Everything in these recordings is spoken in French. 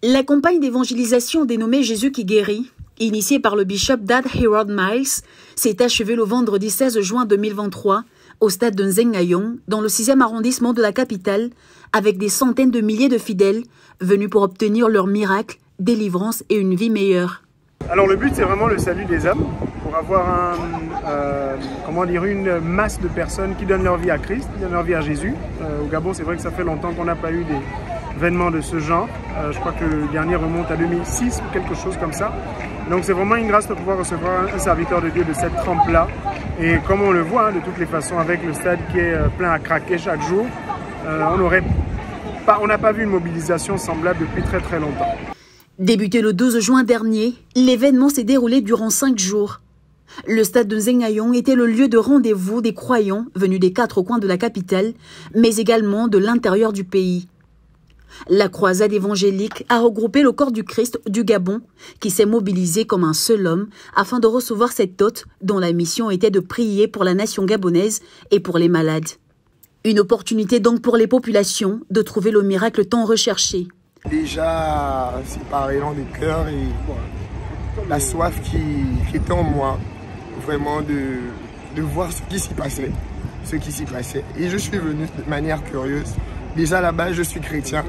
La campagne d'évangélisation dénommée Jésus qui guérit, initiée par le bishop Dad Heward Miles, s'est achevée le vendredi 16 juin 2023 au stade de Nzengayong, dans le 6e arrondissement de la capitale, avec des centaines de milliers de fidèles venus pour obtenir leur miracle, délivrance et une vie meilleure. Alors le but, c'est vraiment le salut des âmes, pour avoir une masse de personnes qui donnent leur vie à Christ, qui donnent leur vie à Jésus. Au Gabon, c'est vrai que ça fait longtemps qu'on n'a pas eu des événements de ce genre. Je crois que le dernier remonte à 2006 ou quelque chose comme ça. Donc c'est vraiment une grâce de pouvoir recevoir un serviteur de Dieu de cette trempe-là. Et comme on le voit, de toutes les façons, avec le stade qui est plein à craquer chaque jour, on n'a pas vu une mobilisation semblable depuis très très longtemps. Débuté le 12 juin dernier, l'événement s'est déroulé durant 5 jours. Le stade de Nzengayong était le lieu de rendez-vous des croyants venus des 4 coins de la capitale, mais également de l'intérieur du pays. La croisade évangélique a regroupé le corps du Christ du Gabon, qui s'est mobilisé comme un seul homme afin de recevoir cette hôte dont la mission était de prier pour la nation gabonaise et pour les malades. Une opportunité donc pour les populations de trouver le miracle tant recherché. Déjà, c'est par élan de cœur et la soif qui était en moi, vraiment de voir ce qui s'y passait. Et je suis venu de manière curieuse. Déjà là-bas, je suis chrétien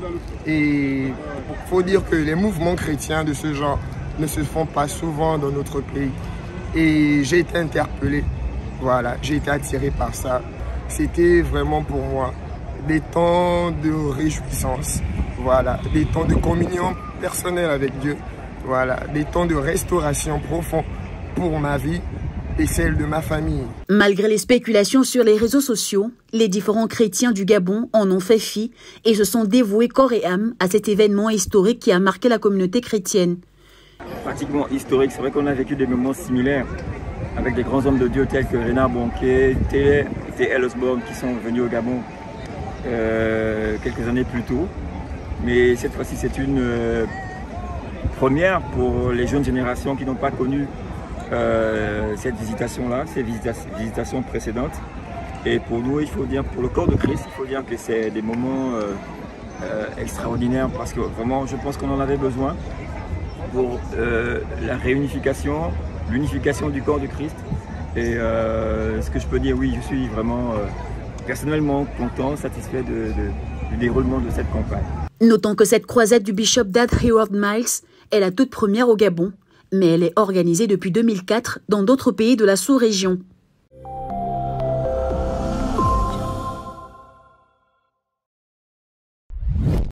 et il faut dire que les mouvements chrétiens de ce genre ne se font pas souvent dans notre pays. Et j'ai été interpellé, voilà, j'ai été attiré par ça. C'était vraiment pour moi des temps de réjouissance, voilà, des temps de communion personnelle avec Dieu, voilà, des temps de restauration profonde pour ma vie et celle de ma famille. Malgré les spéculations sur les réseaux sociaux, les différents chrétiens du Gabon en ont fait fi et se sont dévoués corps et âme à cet événement historique qui a marqué la communauté chrétienne. Pratiquement historique, c'est vrai qu'on a vécu des moments similaires avec des grands hommes de Dieu tels que Renard Bonquet, T.L. Osborne qui sont venus au Gabon quelques années plus tôt. Mais cette fois-ci, c'est une première pour les jeunes générations qui n'ont pas connu cette visitation-là, ces visitations précédentes. Et pour nous, il faut dire, pour le corps de Christ, il faut dire que c'est des moments extraordinaires parce que vraiment, je pense qu'on en avait besoin pour la réunification, l'unification du corps de Christ. Et ce que je peux dire, oui, je suis vraiment personnellement content, satisfait du déroulement de cette campagne. Notons que cette croisade du bishop Dad Heward Miles est la toute première au Gabon, mais elle est organisée depuis 2004 dans d'autres pays de la sous-région.